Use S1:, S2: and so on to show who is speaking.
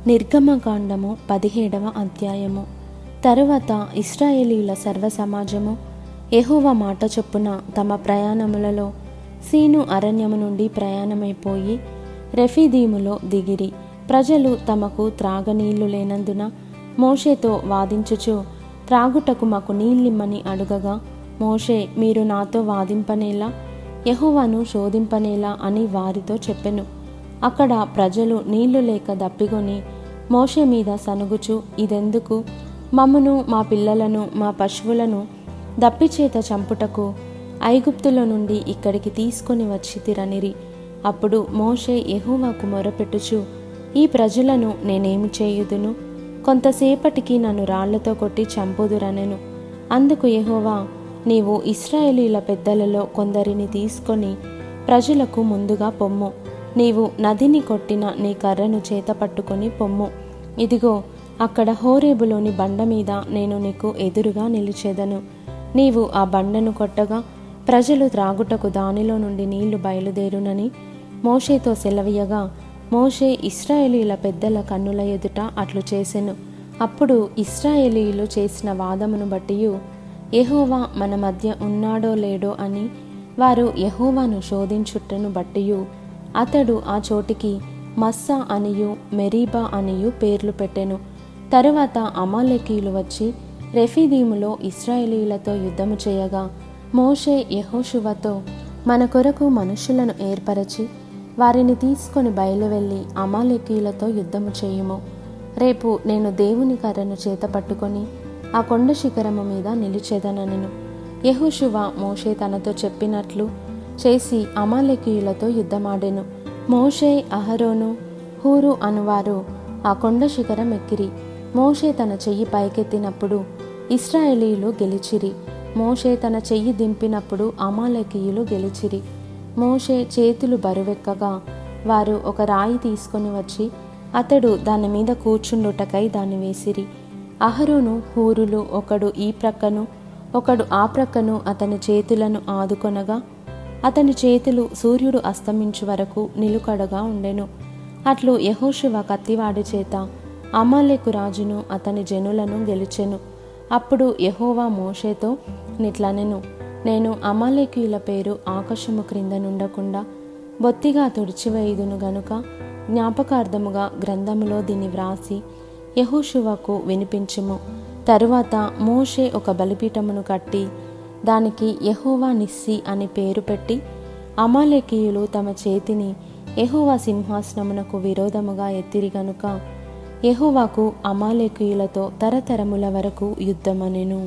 S1: నిర్గమకాండము 17వ అధ్యాయము. తరువాత ఇశ్రాయేలీయుల సర్వసమాజము యెహోవా మాట చొప్పున తమ ప్రయాణములలో సీను అరణ్యము నుండి ప్రయాణమైపోయి రెఫీదీములో దిగిరి. ప్రజలు తమకు త్రాగనీళ్లు లేనందున మోషేతో వాదించుచు త్రాగుటకు మాకు నీళ్ళిమ్మని అడుగగా, మోషే, మీరు నాతో వాదింపనేలా, యెహోవాను శోధింపనేలా అని వారితో చెప్పెను. అక్కడ ప్రజలు నీళ్లు లేక దప్పిగొని మోషే మీద సనుగుచు, ఇదెందుకు? మమ్మును, మా పిల్లలను, మా పశువులను దప్పిచేత చంపుటకు ఐగుప్తులో నుండి ఇక్కడికి తీసుకొని వచ్చితిరనిరి. అప్పుడు మోషే యెహోవాకు మొరపెట్టుచు, ఈ ప్రజలను నేనేమి చేయుదును? కొంతసేపటికి నన్ను రాళ్లతో కొట్టి చంపుదురనెను. అందుకు యెహోవా, నీవు ఇశ్రాయేలీయుల పెద్దలలో కొందరిని తీసుకొని ప్రజలకు ముందుగా పొమ్ము. నీవు నదిని కొట్టిన నీ కర్రను చేత పట్టుకొని పొమ్ము. ఇదిగో, అక్కడ హోరేబులోని బండ మీద నేను నీకు ఎదురుగా నిలిచెదను. నీవు ఆ బండను కొట్టగా ప్రజలు త్రాగుటకు దానిలో నుండి నీళ్లు బయలుదేరునని మోషేతో సెలవీయగా, మోషే ఇశ్రాయేలీయుల పెద్దల కన్నుల ఎదుట అట్లు చేసెను. అప్పుడు ఇశ్రాయేలీయులు చేసిన వాదమును బట్టియు యెహోవా మన మధ్య ఉన్నాడో లేడో అని వారు యెహోవాను శోధించుటను బట్టియు అతడు ఆ చోటికి మస్సా అనియు మెరీబా అనియు పేర్లు పెట్టెను. తరువాత అమాలేకీయులు వచ్చి రెఫీదీములో ఇశ్రాయేలీయులతో యుద్ధము చేయగా, మోషే యెహోషువతో, మన కొరకు మనుషులను ఏర్పరచి వారిని తీసుకొని బయలువెళ్ళి అమాలేకీయులతో యుద్ధము చేయుము. రేపు నేను దేవుని కర్రను చేత పట్టుకొని ఆ కొండ శిఖరము మీద నిలిచెదనెను. యెహోషువ మోషే తనతో చెప్పినట్లు చేసి అమాలేకీయులతో యుద్ధమాడెను. మోషే, అహరోను, హూరు అనువారు ఆ కొండ శిఖరం ఎక్కిరి. మోషే తన చెయ్యి పైకెత్తినప్పుడు ఇశ్రాయేలీయులు గెలిచిరి. మోషే తన చెయ్యి దింపినప్పుడు అమాలేకీయులు గెలిచిరి. మోషే చేతులు బరువెక్కగా వారు ఒక రాయి తీసుకొని వచ్చి అతడు దాని మీద కూర్చుండుటకై దాన్ని వేసిరి. అహరోను, హూరులు ఒకడు ఈ ప్రక్కను ఒకడు ఆ ప్రక్కను అతని చేతులను ఆదుకొనగా అతని చేతులు సూర్యుడు అస్తమించు వరకు నిలుకడగా ఉండెను. అట్లు యెహోషువ కత్తివాడి చేత అమాలేకు రాజును అతని జనులను గెలిచెను. అప్పుడు యెహోవా మోషేతో నిట్లనెను, నేను అమాలేకీయుల పేరు ఆకాశము క్రింద నుండకుండా బొత్తిగా తుడిచివేయుదును గనుక జ్ఞాపకార్థముగా గ్రంథములో దీన్ని వ్రాసి యెహోషువకు వినిపించుము. తరువాత మోషే ఒక బలిపీఠమును కట్టి దానికి యెహోవా నిస్సి అని పేరు పెట్టి, అమాలేకీయులు తమ చేతిని యెహోవా సింహాసనమునకు విరోధముగా ఎత్తిరి గనుక యెహోవాకు అమాలేకీయులతో తరతరముల వరకు యుద్ధమనెను.